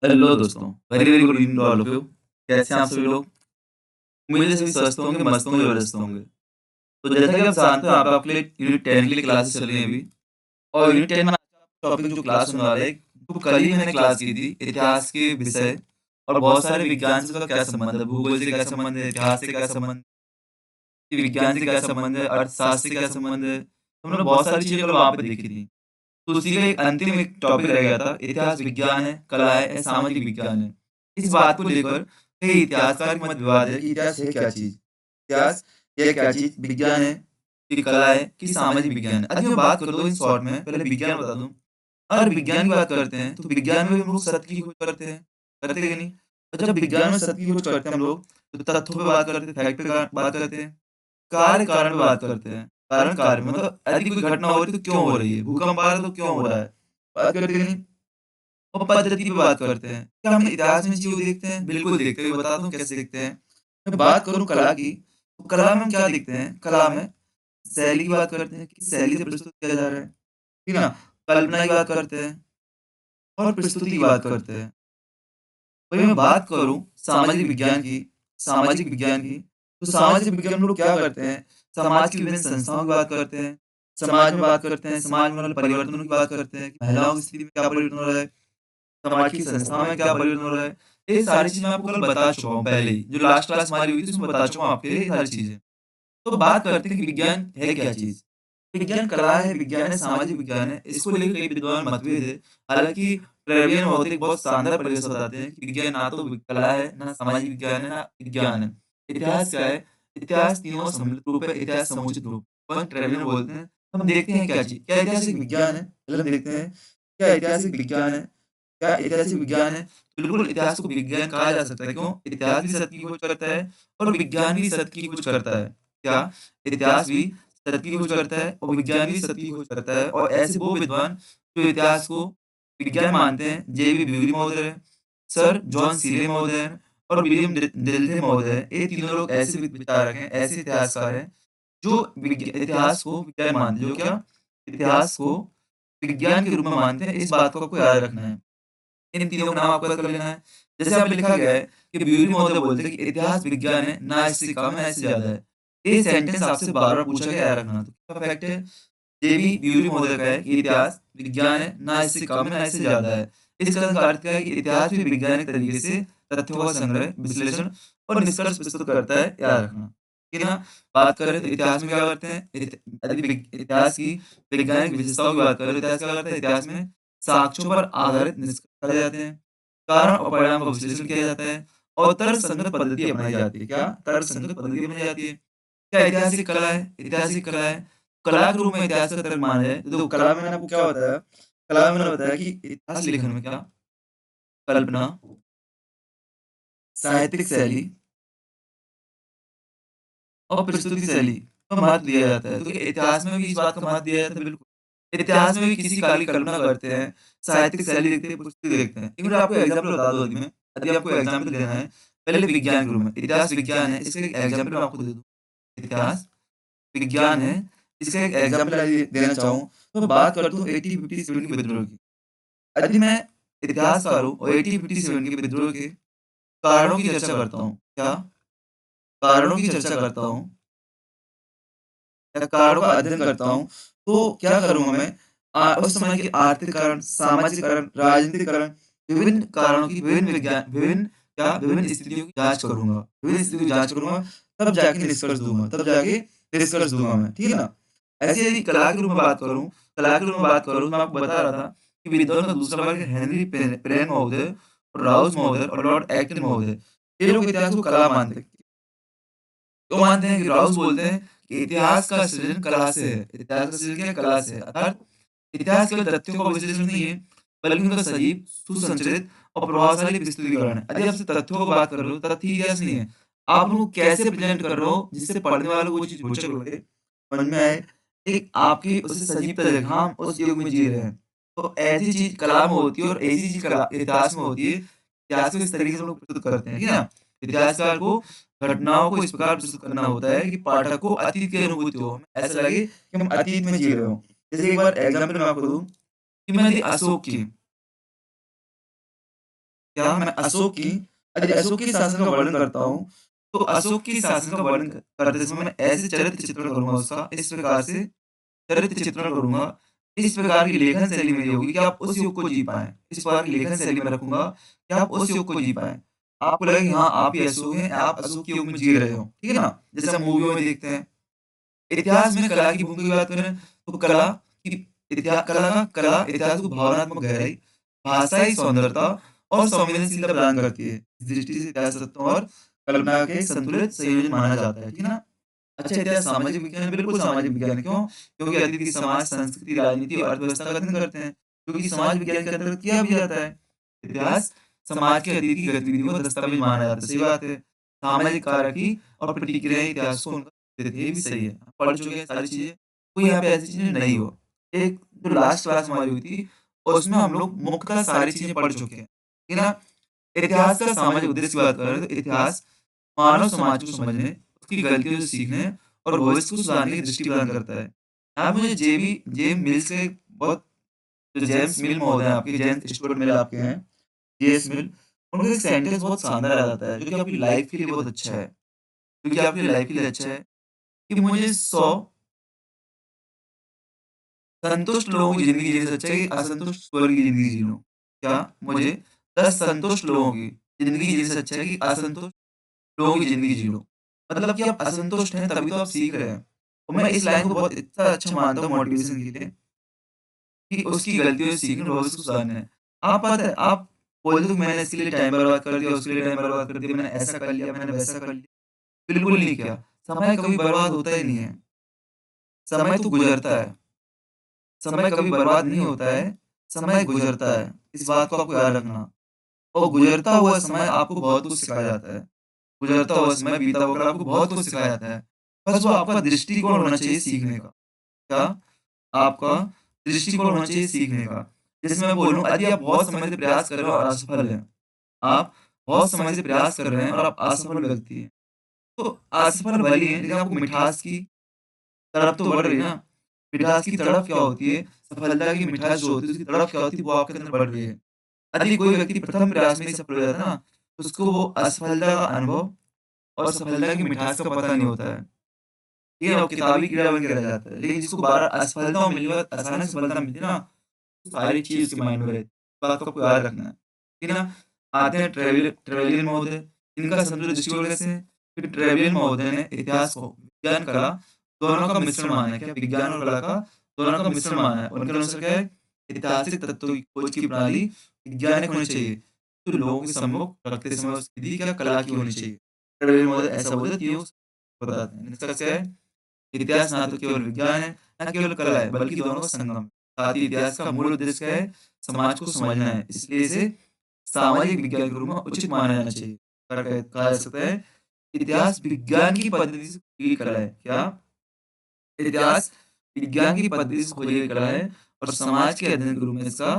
Hello दोस्तों, very very good evening to all of you. कैसे हैं आप सभी लोग? उम्मीद है सभी स्वस्थ होंगे, मस्त होंगे, व्यस्त होंगे। तो जैसा कि आप जानते हो, यहाँ पे आपके लिए यूनिट 10 के लिए क्लासेस चल रही हैं अभी। और यूनिट 10 में आज का टॉपिक जो क्लास होने वाला है, तो कल ही मैंने क्लास की थी इतिहास के विषय और बहुत सारे विज्ञान से उसका क्या संबंध है, भूगोल से क्या संबंध है, इतिहास से क्या संबंध है, विज्ञान से क्या संबंध है, अर्थशास्त्र से क्या संबंध है। तो हमने बहुत सारी चीज़ें कल वहाँ पे देखी थी। तो उसी का एक अंतिम एक टॉपिक रह गया था, इतिहास विज्ञान है, कला है या सामाजिक विज्ञान है। इस बात को लेकर कई इतिहासकार के मत विवाद है कि इतिहास है क्या चीज़? इतिहास ये क्या चीज़? विज्ञान है, कि कला है, कि सामाजिक विज्ञान है? यदि मैं बात कर दूँ इन शॉर्ट में, पहले विज्ञान बता दूँ। अगर विज्ञान की बात करते हैं, तो विज्ञान में भी हम लोग सत्य की खोज करते हैं, करते हैं कि नहीं? और जब विज्ञान में सत्य की खोज करते हैं हम लोग, तो तथ्यों पे बात करते हैं, फैक्ट पे बात करते हैं। कार्य कारण पे बात करते हैं। कारण कार्य मतलब यदि कोई घटना हो रही है तो क्यों हो रही है? भूकंप आ रहा है तो क्यों हो रहा है? बात करते हैं कि नहीं? और पद्धति पे बात करते हैं। क्या हम इतिहास में चीज़ों को देखते हैं? बिल्कुल देखते हैं। मैं बताता हूँ कैसे देखते हैं। मैं बात करूँ कला की, तो कला में हम क्या देखते हैं? कला में शैली की बात करते हैं, किस शैली से प्रस्तुत किया जा रहा है। ठीक है ना? कल्पना की बात करते हैं और प्रस्तुति की बात करते हैं। वहीं मैं बात करूँ सामाजिक विज्ञान की, तो सामाजिक विज्ञान में लोग क्या करते हैं, समाज की विभिन्न संस्थाओं की बात करते हैं, समाज में बात करते हैं, समाज में होने वाले परिवर्तनों की बात करते हैं, कि महिलाओं की स्थिति में क्या परिवर्तन हो रहा है, समाज की संस्थाओं में क्या परिवर्तन हो रहा है। ये सारी चीज़ मैं आपको कल बता चुका हूँ पहले ही, जो लास्ट क्लास हमारी हुई थी उसमें बता चुका हूँ आपके लिए ये सारी चीज़ें। तो बात करते हैं कि विज्ञान है क्या चीज़? विज्ञान कला है, विज्ञान है, सामाजिक विज्ञान है, इसको लेके कई विद्वान मतभेद है। हालाँकि ट्रेवियन होते एक बहुत शानदार परिभाषा बताते हैं कि विज्ञान ना तो कला है, ना सामाजिक विज्ञान है, ना विज्ञान है। इतिहास क्या है? इतिहास तीनों का सम्मिलित रूप है, इतिहास समुचित रूप। पर ट्रेवियन बोलते हैं, हम देखते हैं क्या चीज़? क्या इतिहास एक विज्ञान है? पहले हम देखते हैं, क्या इतिहास एक विज्ञान है? क्या इतिहास एक विज्ञान है? बिल्कुल इतिहास को विज्ञान कहा जा सकता है, क्यों? इतिहास भी सत्य की खोज करता है और विज्ञान भी सत्य की खोज करता है। क्या? इतिहास भी सत्य की खोज करता है और विज्ञान भी सत्य की खोज करता है और ऐसे वो विद्वान जो इतिहास को विज्ञान मानते हैं, जे.बी. ब्यूरी महोदय हैं, सर जॉन सीले महोदय हैं और विलियम डिल्डे महोदय हैं। ये तीनों लोग ऐसे विचारक हैं, ऐसे इतिहासकार हैं, जो इतिहास को विज्ञान मानते हैं, जो क्या? इतिहास को विज्ञान के रूप में मानते हैं, इस बात को आपको याद रखना है। इन तीनों का नाम आपको याद कर लेना है। जैसे यहाँ पे लिखा गया है कि ब्यूरी महोदय बोलते हैं कि इतिहास विज्ञान है, ना इससे कम है, ना इससे ज़्यादा है। ये सेंटेंस आपसे बार-बार पूछा गया, याद रखना। तो क्या फैक्ट है? जेबी ब्यूरी महोदय का है कि इतिहास विज्ञान है, ना इससे कम है, ना इससे ज़्यादा है। इस कथन का अर्थ क्या है कि इतिहास भी वैज्ञानिक तरीके से तथ्यों का संग्रह, विश्लेषण और निष्कर्ष प्रस्तुत करता है, याद रखना। ठीक है ना? बात करें तो इतिहास में क्या करते हैं? यदि इतिहास की वैज्ञानिक विशेषताओं की बात करें तो इतिहास क्या करता है? इतिहास में साक्ष्यों पर आधारित निष्कर्ष निकाले जाते हैं, कारण और परिणाम का विश्लेषण किया जाता है और तर्कसंगत पद्धति अपनाई जाती है। क्या? तर्कसंगत पद्धति अपनाई जाती है। क्या ऐतिहासिक कला है? ऐतिहासिक कला है। कला के रूप में इतिहास का तर्क माना जाए, तो देखो कला में मैंने आपको क्या बताया? कला में मैंने बताया कि इतिहास लेखन में क्या? कल्पना, साहित्यिक शैली और प्रस्तुति शैली को महत्व दिया जाता है। तो क्या इतिहास में भी इस बात का महत्व दिया जाता है? बिल्कुल। इतिहास में भी किसी काल की कल्पना करते हैं, साहित्यिक शैली देखते हैं, प्रस्तुति देखते हैं। एक मिनट आपको एग्ज़ाम्पल बता दूँ यदि आपको एग्ज़ाम्पल देना है, पहले विज्ञान के रूप में, इतिहास विज्ञान है, इसका एक एग्ज़ाम्पल मैं आपको दे दूँ। इतिहास विज्ञान है, इसका एक एग्ज़ाम्पल यदि देना चाहूँ, तो मैं बात करता हूँ 1857 के विद्रोह की। यदि मैं इतिहासकार हूँ और 1857 के विद्रोह के कारणों की चर्चा करता हूँ, क्या? कारणों की चर्चा करता हूँ या कारणों का अध्ययन करता हूँ, तो क्या करूँगा मैं? उस समय के आर्थिक कारण, सामाजिक कारण, राजनीतिक कारण, विभिन्न कारणों की विभिन्न स्थितियों की जाँच करूँगा। विभिन्न स्थितियों की जाँच करूँगा, तब जाके निष्कर्ष दूँगा मैं, ठीक है ना? ऐसे यदि कला के रूप में बात करूँ, मैं आपको बता रहा था कि विद्वानों का दूसरा वर्ग हेनरी पेरेन महोदय और राउज महोदय और लॉर्ड एक्टन महोदय, ये लोग इतिहास को कला मानते हैं। क्यों मानते हैं? कि राउज बोलते हैं कि इतिहास का सृजन कला से है। इतिहास का सृजन क्या है? कला से है। अर्थात इतिहास केवल तथ्यों का विश्लेषण नहीं है, बल्कि उनका सजीव, सुसंचरित और प्रभावशाली प्रस्तुतिकरण है। यदि आपसे तथ्यों की बात कर रहे हो, तथ्य ही इतिहास नहीं है। आप उनको कैसे प्रेज़ेंट कर रहे हो, जिससे पढ़ने वालों को वो चीज़ रोचक लगे, समझ में आए, एक आपकी उससे सजीवता जगे, हाँ, हम उस युग में जी रहे हैं। तो ऐसी चीज़ कला में होती है और ऐसी चीज़ कला इतिहास में होती है। इतिहास को इस तरीके से हम लोग प्रस्तुत करते हैं, ठीक है ना? इतिहासकार को घटनाओं को इस प्रकार प्रस्तुत करना होता है कि पाठक को अतीत की अनुभूति हो। हमें ऐसा लगे कि हम अतीत में जी रहे हों। जैसे एक बार एग्ज़ाम्पल मैं आपको दूँ कि मैं यदि क्या मैं अशोक की यदि अशोक के शासन का वर्णन करता हूँ, तो अशोक के शासन का वर्णन करते समय मैं ऐसे चरित्र चित्रण करूँगा उसका, इस प्रकार से चरित्र चित्रण करूँगा, इस प्रकार की लेखन शैली मेरी होगी कि आप उस युग को जी पाएँ। इस प्रकार की लेखन शैली मैं रखूँगा कि आप उस युग को जी पाएँ। आपको लगे कि हाँ, आप ही अशोक हैं, आप अशोक के युग में जी रहे हो, ठीक है ना? जैसे हम मूवियों में देखते हैं। इतिहास में कला की भूमिका की बात करें, तो कला इतिहास को भावनात्मक गहराई, भाषाई सौंदर्यता और संवेदनशीलता प्रदान करती है। इस दृष्टि से इतिहास तत्वों और कल्पना के एक संतुलित संयोजन माना जाता है, ठीक है ना? अच्छा, इतिहास सामाजिक विज्ञान है, बिल्कुल सामाजिक विज्ञान है, क्यों? क्योंकि अतीत की समाज, संस्कृति, राजनीति और अर्थव्यवस्था का अध्ययन करते हैं, क्योंकि समाज विज्ञान के अंतर्गत किया भी जाता है। इतिहास समाज के अतीत की गतिविधियों को दस्तावेज माना जाता है, सही बात है। सामाजिक कारक ही और प्रतिक्रियाएँ इतिहास को उनका देती है, ये भी सही है। आप पढ़ चुके हैं सारी चीज़ें, कोई यहाँ पे ऐसी चीज़ें नहीं हो। एक जो लास्ट क्लास हमारी हुई थी, उसमें हम लोग मुख्यतः सारी चीज़ें पढ़ चुके हैं, ठीक है ना? इतिहास का सामाजिक उद्देश्य की बात करें तो इतिहास मानव समाज को समझने, उसकी गलतियों से सीखने और भविष्य को सुधारने की दृष्टि प्रदान करता है। आप मुझे जेम्स मिल्स के बहुत जो जेम्स मिल महोदय हैं आपके, जेम्स स्टुअर्ट मिल आपके हैं, जेएस मिल, उनका एक सेंटेंस बहुत शानदार याद आता है, जो कि आपकी लाइफ के लिए बहुत अच्छा है। जो कि आपकी लाइफ के लिए अच्छा है कि मुझे 100 संतुष्ट लोगों की ज़िंदगी जीने से अच्छा है कि असंतुष्ट स्वर्ग की ज़िंदगी जी लूँ। क्या? मुझे 10 संतुष्ट लोगों की ज़िंदगी जीने से अच्छा है कि असंतुष्ट लोगों की ज़िंदगी जी लो। मतलब कि आप असंतुष्ट हैं तभी तो आप सीख रहे हैं। और मैं इस लाइन को बहुत इतना अच्छा मानता हूँ मोटिवेशन के लिए कि उसकी गलतियों से सीखना और भविष्य को सुधारना है। आप पता है आप बोलते हो कि मैंने इसके लिए टाइम बर्बाद कर दिया, उसके लिए टाइम बर्बाद कर दिया, मैंने ऐसा कर लिया, मैंने वैसा कर लिया। बिल्कुल नहीं किया। समय कभी बर्बाद होता ही नहीं है। समय तो गुज़रता है। समय कभी बर्बाद नहीं होता है, समय गुज़रता है। इस बात को आपको याद रखना। और गुज़रता हुआ समय आपको बहुत कुछ सिखा जाता है। गुज़रता हुआ समय, बीता हुआ कल आपको बहुत कुछ सिखाया जाता है। बस वो आपका दृष्टिकोण होना चाहिए सीखने का। क्या? आपका दृष्टिकोण होना चाहिए सीखने का। जैसे मैं बोलूँ यदि आप बहुत समय से प्रयास कर रहे हो और असफल हैं, आप बहुत समय से प्रयास कर रहे हैं और आप असफल व्यक्ति हैं, तो असफल भले ही हैं लेकिन आपको मिठास की तड़प तो बढ़ रही है ना। मिठास की तड़प क्या होती है? सफलता की मिठास जो होती है उसकी तड़प क्या होती है? वो आपके अंदर बढ़ रही है। यदि कोई व्यक्ति प्रथम प्रयास में ही सफल हो जाता है ना, तो उसको वो असफलता का अनुभव और सफलता की मिठास का पता नहीं होता है। ये ना वो किताबी कीड़ा बन के रह जाता है। लेकिन जिसको बार असफलता मिलने के बाद अचानक सफलता मिलती है ना, तो सारी चीज़ उसके माइंड में रहती है। इस बात को आपको याद रखना है। ठीक है ना? आते हैं ट्रेवलियन महोदय, इनका संतुलित दृष्टिकोण कैसे है? कि ट्रेवलियन महोदय ने इतिहास को विज्ञान, कला दोनों का मिश्रण माना है। क्या? विज्ञान और कला का दोनों का मिश्रण माना है। उनके अनुसार क्या है? ऐतिहासिक तत्वों की खोज की प्रणाली वैज्ञानिक होनी चाहिए। तो लोगों के सम्मुख रखते समय उसकी विधि क्या कला की होनी चाहिए। ट्रेवलियन महोदय ऐसा बोलते थे, ये बताते हैं। निष्कर्ष क्या है? इतिहास ना तो केवल विज्ञान है, ना केवल कला है, बल्कि दोनों का संगम है। साथ ही इतिहास का मूल उद्देश्य क्या है? समाज को समझना है। इसलिए इसे सामाजिक विज्ञान के रूप में उचित माना जाना चाहिए। कहा जा सकता है, इतिहास विज्ञान की पद्धति से की कला है। क्या? इतिहास विज्ञान की पद्धति से खोजी गई कला है और समाज के अध्ययन के रूप में इसका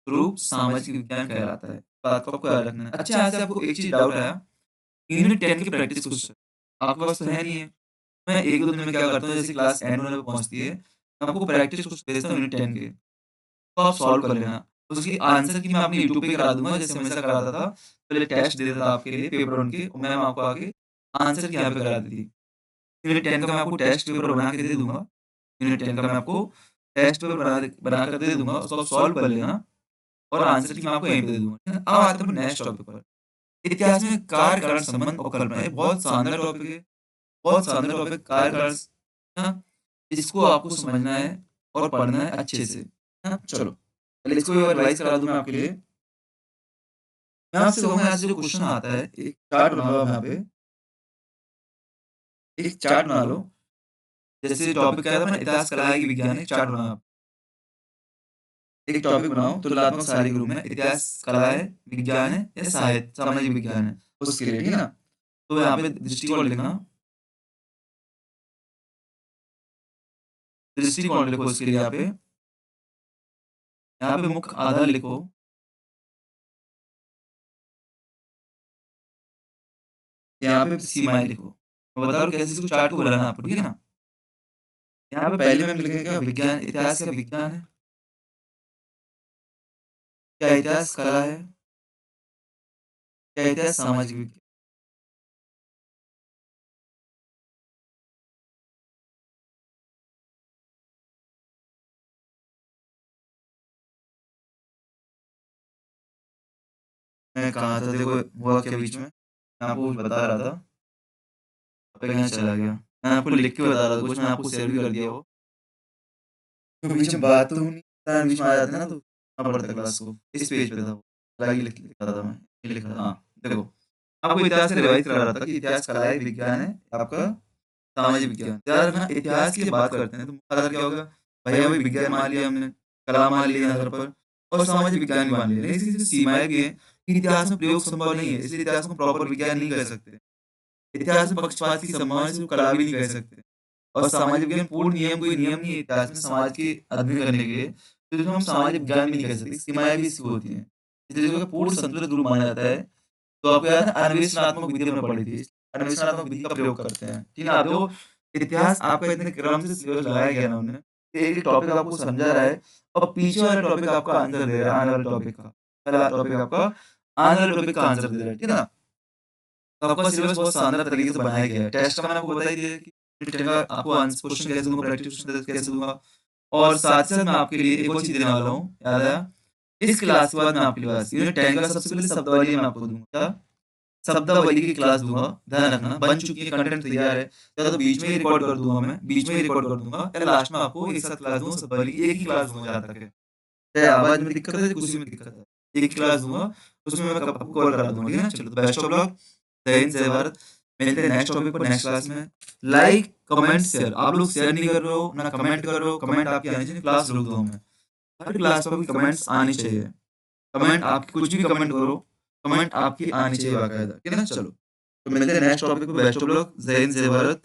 रूप सामाजिक विज्ञान कहलाता है। बात को आपको याद रखना है। अच्छा, यहाँ से आपको एक चीज़ डाउट आया, यूनिट 10 की प्रैक्टिस क्वेश्चन आपके पास तो है नहीं है। मैं 1-2 दिन में क्या करता हूँ, जैसे क्लास एंड होने पे पहुँचती है, मैं आपको प्रैक्टिस क्वेश्चन भेजता हूँ यूनिट 10 के, तो आप सॉल्व कर लेना। उसकी आंसर की मैं अपने यूट्यूब पे करा दूँगा, जैसे हमेशा कराता था। पहले टेस्ट देता था आपके लिए पेपर 1 के और मैम आपको आके आंसर की यहाँ पे कराती थी। यूनिट 10 का मैं आपको टेस्ट पेपर बना के दे दूँगा। यूनिट 10 का मैं आपको टेस्ट पेपर बना कर दे दूँगा, उसको आप सॉल्व कर लेना और आंसर की मैं आपको यहीं पे दे दूँगा। ठीक है? अब आते हैं नेक्स्ट टॉपिक पर। इतिहास में कार्य, कारण, संबंध और कल्पना, ये बहुत शानदार टॉपिक है। बहुत शानदार टॉपिक कार्य, कारण, हाँ, इसको आपको समझना है और पढ़ना है अच्छे से। हाँ, चलो, पहले इसको एक बार रिवाइज़ करा दूँ मैं आपके लिए। मैं आपसे कहूँगा यहाँ से जो क्वेश्चन आता है, एक चार्ट बना लो आप यहाँ पे, एक चार्ट बना लो। जैसे टॉपिक क्या था अपना इतिहास, कला है कि विज्ञान है, एक चार्ट बनाओ आप। एक टॉपिक बनाओ तुलनात्मक सारणी के रूप में, इतिहास कला है, विज्ञान है या साहित्य सामाजिक विज्ञान है, उसके लिए, ठीक है ना? तो यहाँ पे दृष्टिकोण लिखना, दृष्टिकोण लिखो इसके लिए यहाँ पे मुख्य आधार लिखो, यहाँ पे सीमाएँ लिखो। मैं बता रहा हूँ कैसे इसको चार्ट को बनाना है आपको, ठीक है ना? यहाँ पे पहले में हम लिखेंगे क्या विज्ञान, इतिहास क्या विज्ञान है? क्या इतिहास कला है? क्या इतिहास सामाजिक विज्ञान मैं कहा था देखो हुआ क्या बीच में, मैं आपको कुछ बता रहा था, टॉपिक यहाँ चला गया। मैं आपको लिख के बता रहा था कुछ, मैंने आपको शेयर भी कर दिया वो। तो बीच में बात तो नहीं बीच में आ जाते ना तो पढ़ना पड़ता क्लास को। इस पेज पे था वो, अलग ही लिखा था मैं, ये लिखा था हाँ, देखो आपको इतिहास से रिवाइज़ करा रहा था कि इतिहास कला है, विज्ञान है, आपका सामाजिक विज्ञान। याद रखना इतिहास की जब बात करते हैं तो अगर क्या होगा, भैया वही विज्ञान मान लिया हमने, कला मान लिया यहाँ पर और सामाजिक विज्ञान भी मान लिया। लेकिन इसकी सीमाएँ भी हैं कि इतिहास में प्रयोग संभव नहीं है, इसलिए इतिहास को प्रॉपर विज्ञान नहीं कह सकते। इतिहास में पक्षपात की संभावना है, इसको कला भी नहीं कह सकते। और सामाजिक विज्ञान पूर्ण नियम कोई नियम नहीं है इतिहास में समाज के अध्ययन करने के लिए, तो इसको हम सामाजिक विज्ञान भी नहीं कह सकते, सीमाएँ भी इसकी होती हैं। इसलिए इसको पूर्ण संतुलित रूप माना जाता है। तो आपको याद है अन्वेषणात्मक विधि हमने पढ़ी थी। अन्वेषणात्मक विधि का प्रयोग करते हैं, ठीक है? आप देखो इतिहास आपका इतने क्रम से सिलेबस लगाया गया ना हमने, एक-एक टॉपिक आपको समझा रहा है और पीछे वाला टॉपिक आपका आंसर दे रहा है आने वाले टॉपिक का। पहला टॉपिक आपका आने वाले टॉपिक का आंसर दे रहा है, ठीक है ना? तो आपका सिलेबस बहुत शानदार तरीके से बनाया गया है। टेस्ट का मैंने आपको बता ही दिया है कि रिटन का आपको क्वेश्चन कैसे दूँगा, प्रैक्टिस क्वेश्चन कैसे दूँगा और साथ-साथ मैं आपके लिए एक और चीज़ देने वाला हूँ, याद आया? इस क्लास के बाद मैं आपके पास यूनिट 10 का सबसे पहले शब्दावली मैं आपको दूँगा। क्या? शब्दावली की क्लास दूँगा, ध्यान रखना, बन चुकी है, कंटेंट तैयार है, या तो बीच में ही रिकॉर्ड कर दूँगा मैं, बीच में ही रिकॉर्ड कर दूँगा या लास्ट में आपको एक साथ क्लास दूँगा शब्दावली की, एक ही क्लास दूँगा जहाँ तक है। चाहे आवाज़ में दिक्कत है, चाहे कुछ में दिक्कत है, एक ही क्लास दूँगा, उसमें मैं कब आपको कवर करा दूँगा, ठीक है ना? चलो, तो बेस्ट ऑफ लक, जय हिंद, जय भारत। मिलते हैं नेक्स्ट टॉपिक पर नेक्स्ट क्लास में। Like, comment, share. आप लोग शेयर नहीं कर रहे हो, ना कमेंट कर रहे हो, कमेंट आपकी आनी चाहिए, क्लास रोक दूँगा मैं। हर क्लास पे आपकी कमेंट्स आनी चाहिए। कमेंट आप कुछ भी कमेंट करो, कमेंट आपकी आनी चाहिए बाकायदा, ठीक है ना? चलो, तो मिलते हैं नेक्स्ट टॉपिक पे, बेस्ट ऑफ लक, जय हिंद, जय भारत।